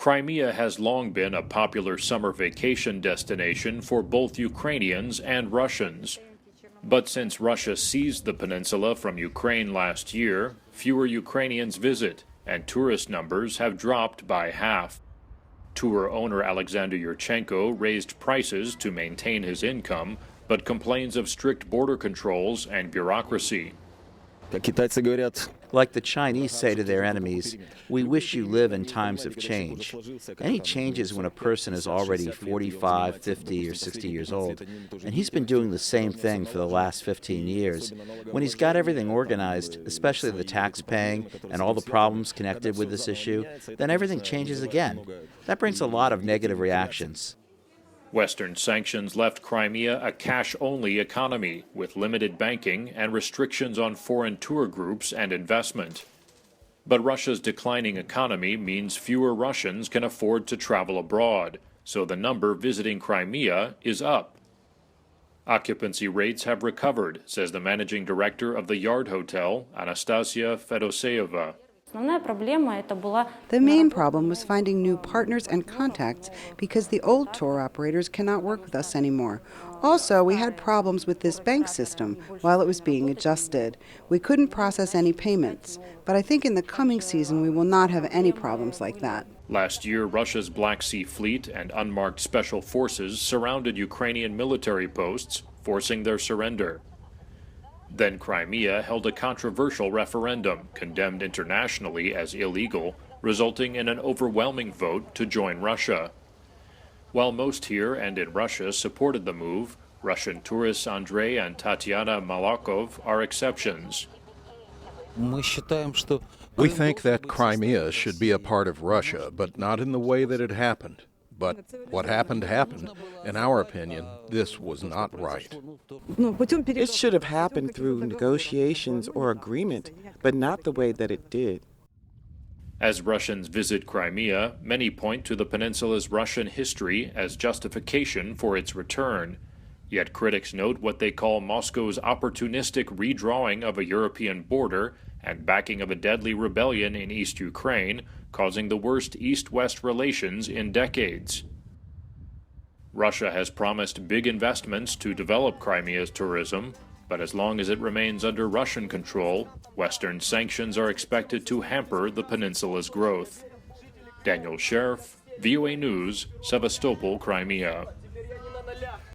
Crimea has long been a popular summer vacation destination for both Ukrainians and Russians. But since Russia seized the peninsula from Ukraine last year, fewer Ukrainians visit, and tourist numbers have dropped by half. Tour owner Alexander Yurchenko raised prices to maintain his income, but complains of strict border controls and bureaucracy. Like the Chinese say to their enemies, we wish you live in times of change. Any changes when a person is already 45, 50, or 60 years old, and he's been doing the same thing for the last 15 years. When he's got everything organized, especially the tax paying and all the problems connected with this issue, then everything changes again. That brings a lot of negative reactions. Western sanctions left Crimea a cash-only economy, with limited banking and restrictions on foreign tour groups and investment. But Russia's declining economy means fewer Russians can afford to travel abroad, so the number visiting Crimea is up. Occupancy rates have recovered, says the managing director of the Yard Hotel, Anastasia Fedoseeva. The main problem was finding new partners and contacts because the old tour operators cannot work with us anymore. Also, we had problems with this bank system while it was being adjusted. We couldn't process any payments, but I think in the coming season we will not have any problems like that. Last year, Russia's Black Sea Fleet and unmarked special forces surrounded Ukrainian military posts, forcing their surrender. Then Crimea held a controversial referendum, condemned internationally as illegal, resulting in an overwhelming vote to join Russia. While most here and in Russia supported the move, Russian tourists Andrei and Tatiana Malakhov are exceptions. We think that Crimea should be a part of Russia, but not in the way that it happened. But what happened happened. In our opinion, this was not right. It should have happened through negotiations or agreement, but not the way that it did. As Russians visit Crimea, many point to the peninsula's Russian history as justification for its return. Yet critics note what they call Moscow's opportunistic redrawing of a European border and backing of a deadly rebellion in East Ukraine, causing the worst East-West relations in decades. Russia has promised big investments to develop Crimea's tourism, but as long as it remains under Russian control, Western sanctions are expected to hamper the peninsula's growth. Daniel Schearf, VOA News, Sevastopol, Crimea.